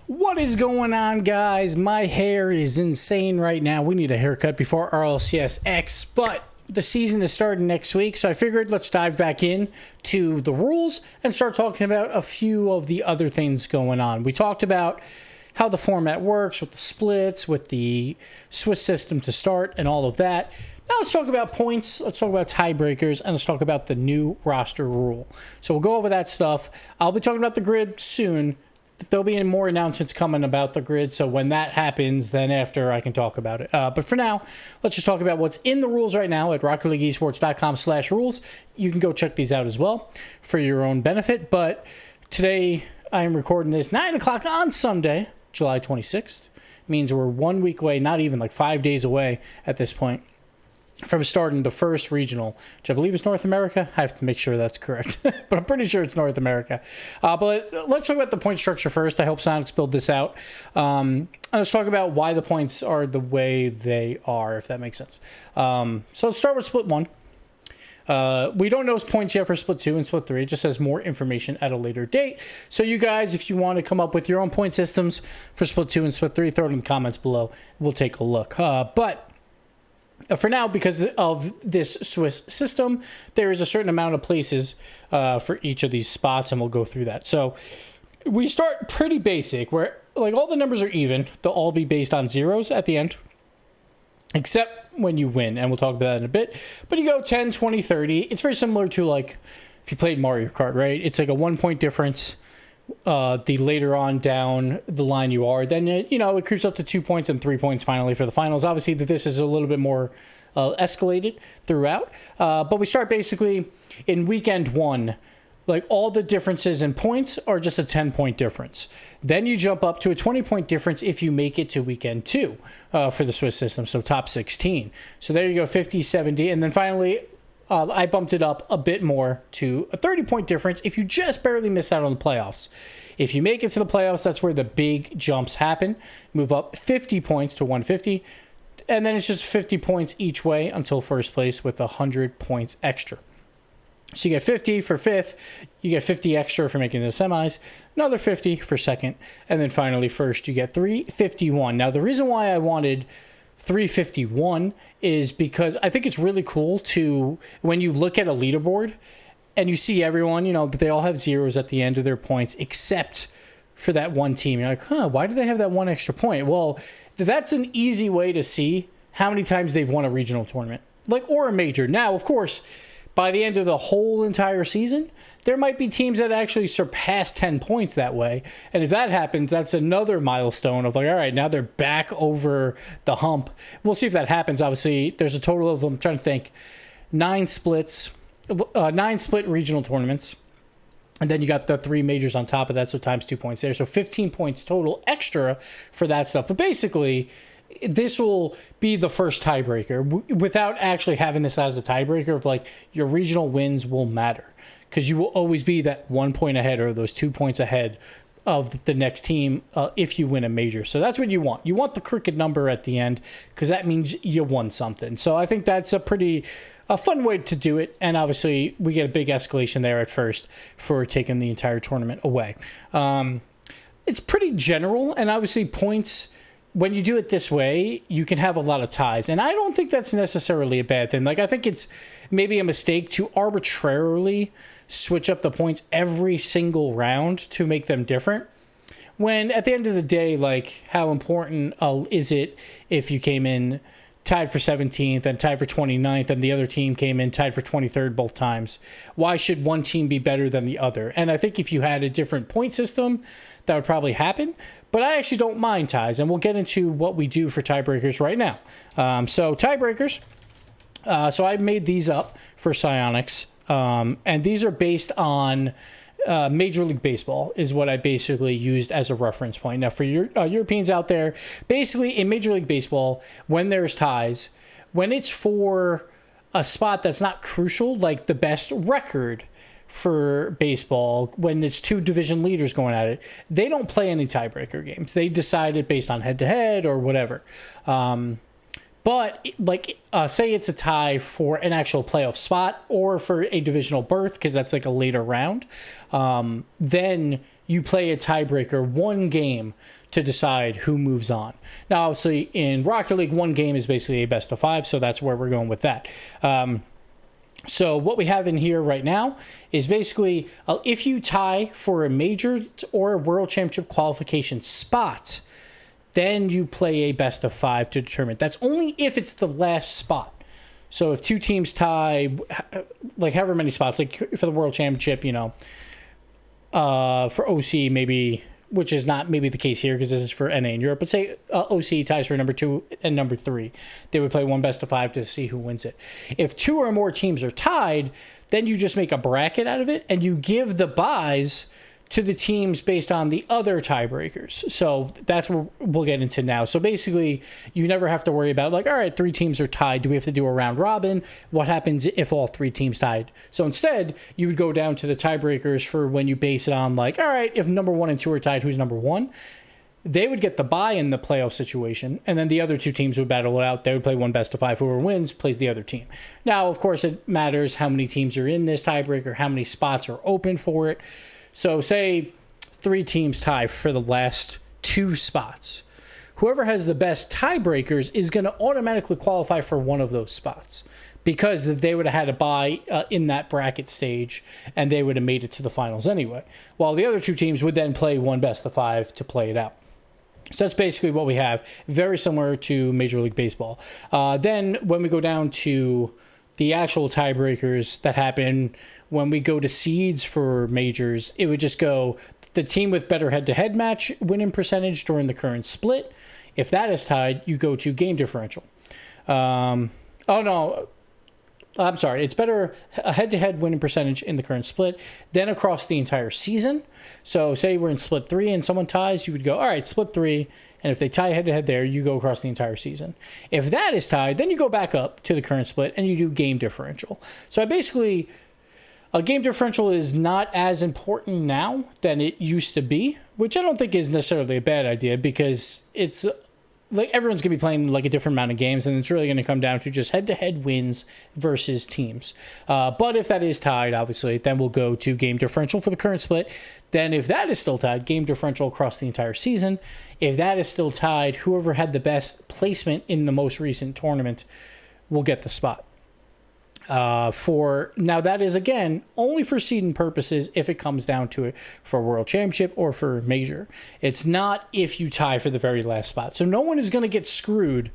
What is going on, guys? My hair is insane right now. We need a haircut before RLCSX, but the season is starting next week, so I figured let's dive back in to the rules and start talking about a few of the other things going on. We talked about how the format works with the splits, with the Swiss system to start, and all of that. Now let's talk about points, let's talk about tiebreakers, and let's talk about the new roster rule. So we'll go over that stuff. I'll be talking about the grid soon. There'll be more announcements coming about the grid, so when that happens, then after I can talk about it. But for now, let's just talk about what's in the rules right now at RocketLeagueEsports.com/rules. You can go check these out as well for your own benefit. But today, I am recording this 9 o'clock on Sunday, July 26th. Means we're 1 week away, not even like 5 days away at this point, from starting the first regional, which I believe is North America. I have to make sure that's correct, but I'm pretty sure it's North America. But let's talk about the point structure first. I helped Sonics build this out. Let's talk about why the points are the way they are, if that makes sense. So let's start with split 1. We don't know points yet for split 2 and split 3. It just says more information at a later date. So you guys, if you want to come up with your own point systems for split 2 and split 3, throw it in the comments below. We'll take a look. But for now, because of this Swiss system, there is a certain amount of places for each of these spots, and we'll go through that. So we start pretty basic, where like all the numbers are even. They'll all be based on zeros at the end, except when you win, and we'll talk about that in a bit. But you go 10, 20, 30. It's very similar to like if you played Mario Kart, right? It's like a 1 point difference. The later on down the line you are, then it creeps up to 2 points and 3 points finally for the finals. Obviously, this is a little bit more escalated throughout, but we start basically in weekend 1. Like all the differences in points are just a 10-point difference. Then you jump up to a 20-point difference if you make it to weekend 2 for the Swiss system, so top 16. So there you go, 50, 70, and then finally I bumped it up a bit more to a 30-point difference if you just barely miss out on the playoffs. If you make it to the playoffs, that's where the big jumps happen. Move up 50 points to 150, and then it's just 50 points each way until first place with 100 points extra. So you get 50 for 5th, you get 50 extra for making the semis, another 50 for 2nd, and then finally first you get 351. Now the reason why I wanted 351 is because I think it's really cool to, when you look at a leaderboard and you see everyone, they all have zeros at the end of their points except for that one team. You're like, why do they have that one extra point? Well, that's an easy way to see how many times they've won a regional tournament, or a major. Now, of course, by the end of the whole entire season, there might be teams that actually surpass 10 points that way. And if that happens, that's another milestone of all right, now they're back over the hump. We'll see if that happens. Obviously, there's a total of, I'm trying to think, 9 split regional tournaments. And then you got the 3 majors on top of that, so times 2 points there. So 15 points total extra for that stuff. But basically, this will be the first tiebreaker without actually having this as a tiebreaker of your regional wins will matter because you will always be that 1 point ahead or those 2 points ahead of the next team if you win a major. So that's what you want. You want the crooked number at the end because that means you won something. So I think that's a fun way to do it. And obviously we get a big escalation there at first for taking the entire tournament away. It's pretty general, and obviously points, when you do it this way, you can have a lot of ties. And I don't think that's necessarily a bad thing. I think it's maybe a mistake to arbitrarily switch up the points every single round to make them different. When at the end of the day, how important is it if you came in tied for 17th and tied for 29th and the other team came in tied for 23rd both times? Why should one team be better than the other? And I think if you had a different point system, that would probably happen. But I actually don't mind ties, and we'll get into what we do for tiebreakers right now. So tiebreakers. So I made these up for Psionics, and these are based on Major League Baseball is what I basically used as a reference point. Now, for your Europeans out there, basically in Major League Baseball, when there's ties, when it's for a spot that's not crucial, like the best record for baseball, when it's 2 division leaders going at it, they don't play any tiebreaker games. They decide it based on head-to-head or whatever. But say it's a tie for an actual playoff spot or for a divisional berth, because that's a later round, then you play a tiebreaker, one game to decide who moves on. Now, obviously, in Rocket League, one game is basically a best of 5, so that's where we're going with that. So what we have in here right now is basically if you tie for a major or a world championship qualification spot, then you play a best of 5 to determine. That's only if it's the last spot. So if two teams tie, like however many spots, like for the world championship, for OC maybe, which is not maybe the case here because this is for NA in Europe, but say OC ties for number 2 and number 3. They would play one best of 5 to see who wins it. If 2 or more teams are tied, then you just make a bracket out of it and you give the buys to the teams based on the other tiebreakers. So that's what we'll get into now. So basically, you never have to worry about like, all right, 3 teams are tied. Do we have to do a round robin? What happens if all 3 teams tied? So instead, you would go down to the tiebreakers for when you base it on like, all right, if number 1 and 2 are tied, who's number 1? They would get the bye in the playoff situation, and then the other 2 teams would battle it out. They would play one best of 5. Whoever wins plays the other team. Now, of course, it matters how many teams are in this tiebreaker, how many spots are open for it. So say 3 teams tie for the last 2 spots. Whoever has the best tiebreakers is going to automatically qualify for one of those spots because they would have had a bye in that bracket stage and they would have made it to the finals anyway. While the other 2 teams would then play one best of 5 to play it out. So that's basically what we have. Very similar to Major League Baseball. Then when we go down to the actual tiebreakers that happen when we go to seeds for majors, it would just go the team with better head-to-head match winning percentage during the current split. If that is tied, you go to game differential. It's better a head-to-head winning percentage in the current split than across the entire season. So say we're in split 3 and someone ties, you would go, all right, split 3. And if they tie head-to-head there, you go across the entire season. If that is tied, then you go back up to the current split and you do game differential. So a game differential is not as important now than it used to be, which I don't think is necessarily a bad idea because it's like everyone's going to be playing like a different amount of games and it's really going to come down to just head-to-head wins versus teams. But if that is tied, obviously, then we'll go to game differential for the current split. Then if that is still tied, game differential across the entire season. If that is still tied, whoever had the best placement in the most recent tournament will get the spot. Now that is again only for seeding purposes if it comes down to it for World Championship or for Major. It's not if you tie for the very last spot. So no one is going to get screwed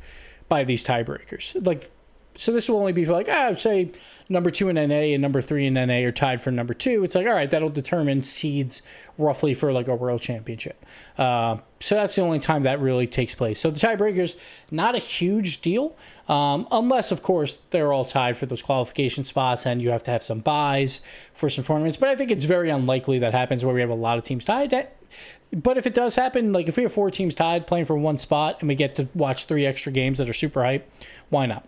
by these tiebreakers. So this will only be for say number 2 in NA and number 3 in NA are tied for number 2. It's like, all right, that'll determine seeds roughly for like a World Championship. So that's the only time that really takes place. So the tiebreakers, not a huge deal, unless, of course, they're all tied for those qualification spots and you have to have some buys for some tournaments. But I think it's very unlikely that happens where we have a lot of teams tied. But if it does happen, like if we have 4 teams tied playing for one spot and we get to watch 3 extra games that are super hype, why not?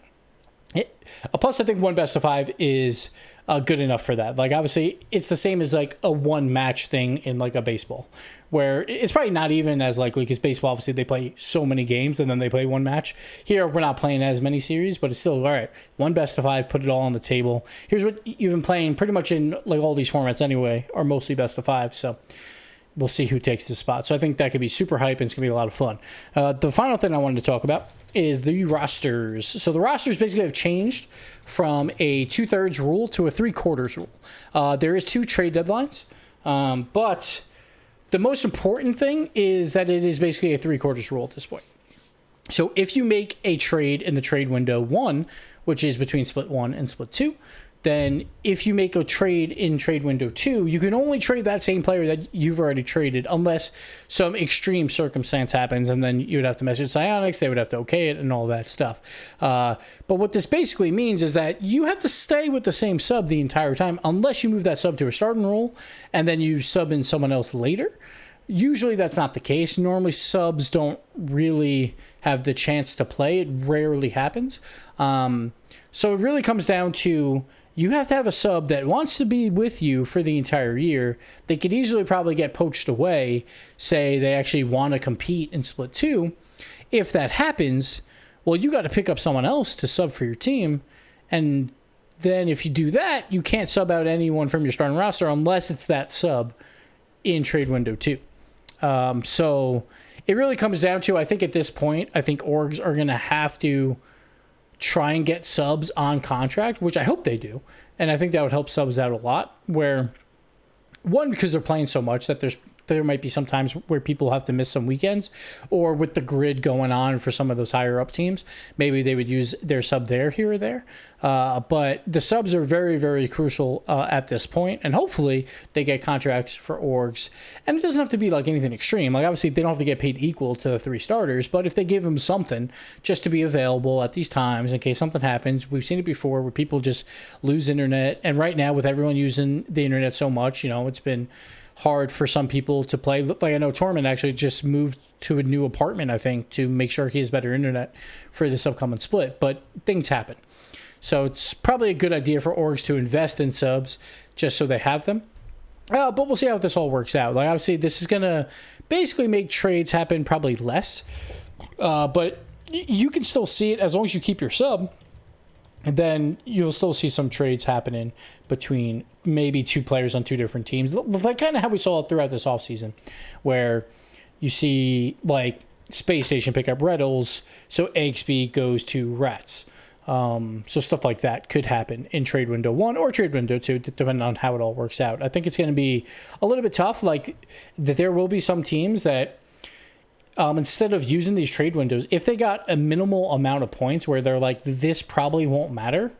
Plus, I think one best of 5 is good enough for that. Like, obviously, it's the same as like a one match thing in like a baseball, where it's probably not even as likely because baseball, obviously, they play so many games and then they play one match. Here, we're not playing as many series, but it's still all right. One best of 5, put it all on the table. Here's what you've been playing pretty much in like all these formats anyway, are mostly best of 5. So we'll see who takes the spot. So I think that could be super hype and it's gonna be a lot of fun. The final thing I wanted to talk about is the rosters. So the rosters basically have changed from a 2/3 rule to a 3/4 rule. There is 2 trade deadlines, but the most important thing is that it is basically a 3/4 rule at this point. So if you make a trade in the trade window 1, which is between split 1 and split 2, then if you make a trade in trade window 2, you can only trade that same player that you've already traded unless some extreme circumstance happens, and then you would have to message Psyonix, they would have to okay it, and all that stuff. But what this basically means is that you have to stay with the same sub the entire time unless you move that sub to a starting role, and then you sub in someone else later. Usually that's not the case. Normally subs don't really have the chance to play. It rarely happens. So it really comes down to you have to have a sub that wants to be with you for the entire year. They could easily probably get poached away, say they actually want to compete in split 2. If that happens, well, you got to pick up someone else to sub for your team. And then if you do that, you can't sub out anyone from your starting roster unless it's that sub in trade window 2. So it really comes down to, I think at this point, I think orgs are going to have to try and get subs on contract, which I hope they do. And I think that would help subs out a lot, where, one, because they're playing so much that there might be some times where people have to miss some weekends, or with the grid going on for some of those higher up teams, maybe they would use their sub there, here or there. But the subs are very, very crucial at this point, and hopefully they get contracts for orgs. And it doesn't have to be like anything extreme. Like, obviously they don't have to get paid equal to the 3 starters, but if they give them something just to be available at these times in case something happens. We've seen it before where people just lose internet, and right now with everyone using the internet so much, it's been hard for some people to play. Like, I know Torment actually just moved to a new apartment, I think, to make sure he has better internet for this upcoming split, but things happen. So it's probably a good idea for orgs to invest in subs just so they have them. But we'll see how this all works out. Like, obviously this is going to basically make trades happen probably less, but you can still see it as long as you keep your sub. And then you'll still see some trades happening between maybe 2 players on 2 different teams. Like kind of how we saw it throughout this offseason, where you see like Space Station pick up Rlcs, so AXB goes to Rats. So stuff like that could happen in trade window 1 or trade window 2, depending on how it all works out. I think it's going to be a little bit tough. Like, that there will be some teams that, instead of using these trade windows, if they got a minimal amount of points where they're like, this probably won't matter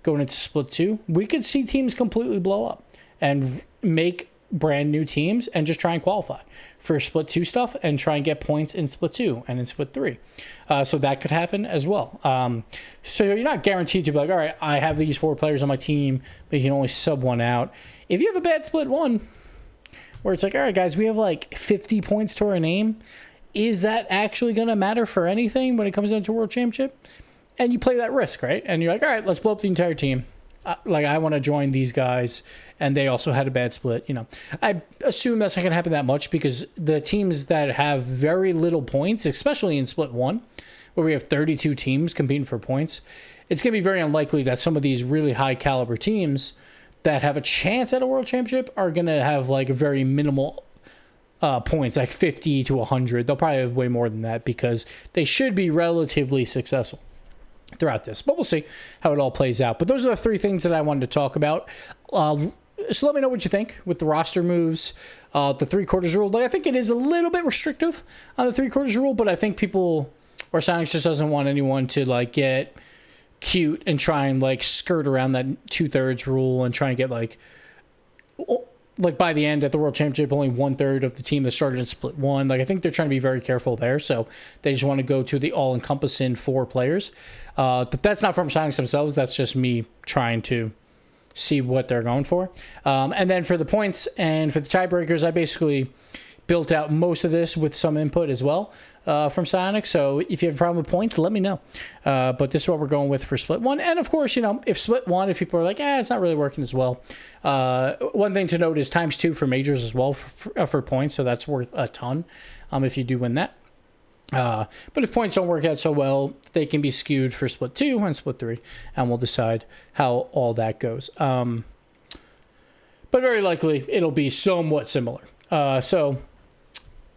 going into split 2, we could see teams completely blow up and make brand new teams and just try and qualify for split 2 stuff and try and get points in split 2 and in split 3. So that could happen as well. So you're not guaranteed to be like, all right, I have these 4 players on my team, but you can only sub one out. If you have a bad split 1 where it's like, all right, guys, we have like 50 points to our name, is that actually going to matter for anything when it comes down to World Championship? And you play that risk, right? And you're like, all right, let's blow up the entire team. I want to join these guys, and they also had a bad split. I assume that's not going to happen that much, because the teams that have very little points, especially in split 1, where we have 32 teams competing for points, it's going to be very unlikely that some of these really high caliber teams that have a chance at a World Championship are going to have like a very minimal points, like 50 to 100. They'll probably have way more than that, because they should be relatively successful throughout this. But we'll see how it all plays out. But those are the 3 things that I wanted to talk about. So let me know what you think with the roster moves, the 3/4 rule. Like, I think it is a little bit restrictive on the 3/4 rule, but I think people, or Sonics just doesn't want anyone to like get cute and try and like skirt around that 2/3 rule and try and get like by the end at the World Championship, only 1/3 of the team that started in split 1. Like, I think they're trying to be very careful there. So they just want to go to the all-encompassing 4 players. That's not from Sonics themselves. That's just me trying to see what they're going for. And then for the points and for the tiebreakers, I basically built out most of this with some input as well from Sonic. So if you have a problem with points, let me know. But this is what we're going with for split 1. And of course, if split 1, if people are like, it's not really working as well. One thing to note is ×2 for majors as well for points. So that's worth a ton if you do win that. But if points don't work out so well, they can be skewed for split 2 and split 3. And we'll decide how all that goes. But very likely it'll be somewhat similar. So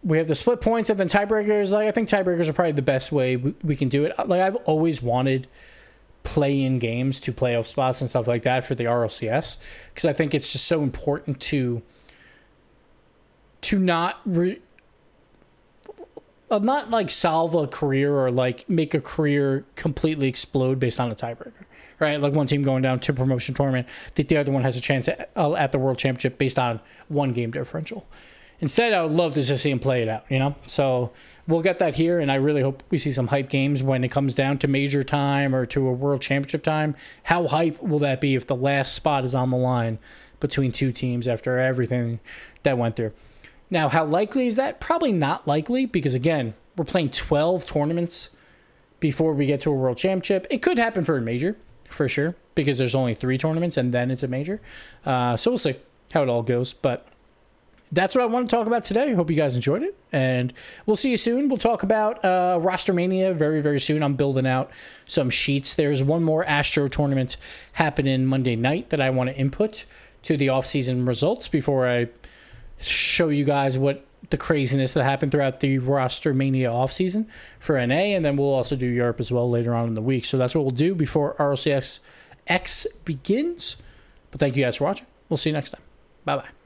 we have the split points and then tiebreakers. Like, I think tiebreakers are probably the best way we can do it. Like, I've always wanted play-in games to playoff spots and stuff like that for the RLCS, because I think it's just so important to not like solve a career or like make a career completely explode based on a tiebreaker, right? Like one team going down to promotion tournament, I think the other one has a chance at the World Championship based on 1 game differential. Instead, I would love to just see him play it out, So we'll get that here, and I really hope we see some hype games when it comes down to major time or to a World Championship time. How hype will that be if the last spot is on the line between 2 teams after everything that went through? Now, how likely is that? Probably not likely, because, again, we're playing 12 tournaments before we get to a World Championship. It could happen for a major, for sure, because there's only 3 tournaments, and then it's a major. So we'll see how it all goes, but that's what I want to talk about today. I hope you guys enjoyed it, and we'll see you soon. We'll talk about Roster Mania very, very soon. I'm building out some sheets. There's one more Astro tournament happening Monday night that I want to input to the off-season results before I show you guys what the craziness that happened throughout the roster mania offseason for NA, and then we'll also do Europe as well later on in the week. So that's what we'll do before RLCSX begins. But thank you guys for watching. We'll see you next time. Bye-bye.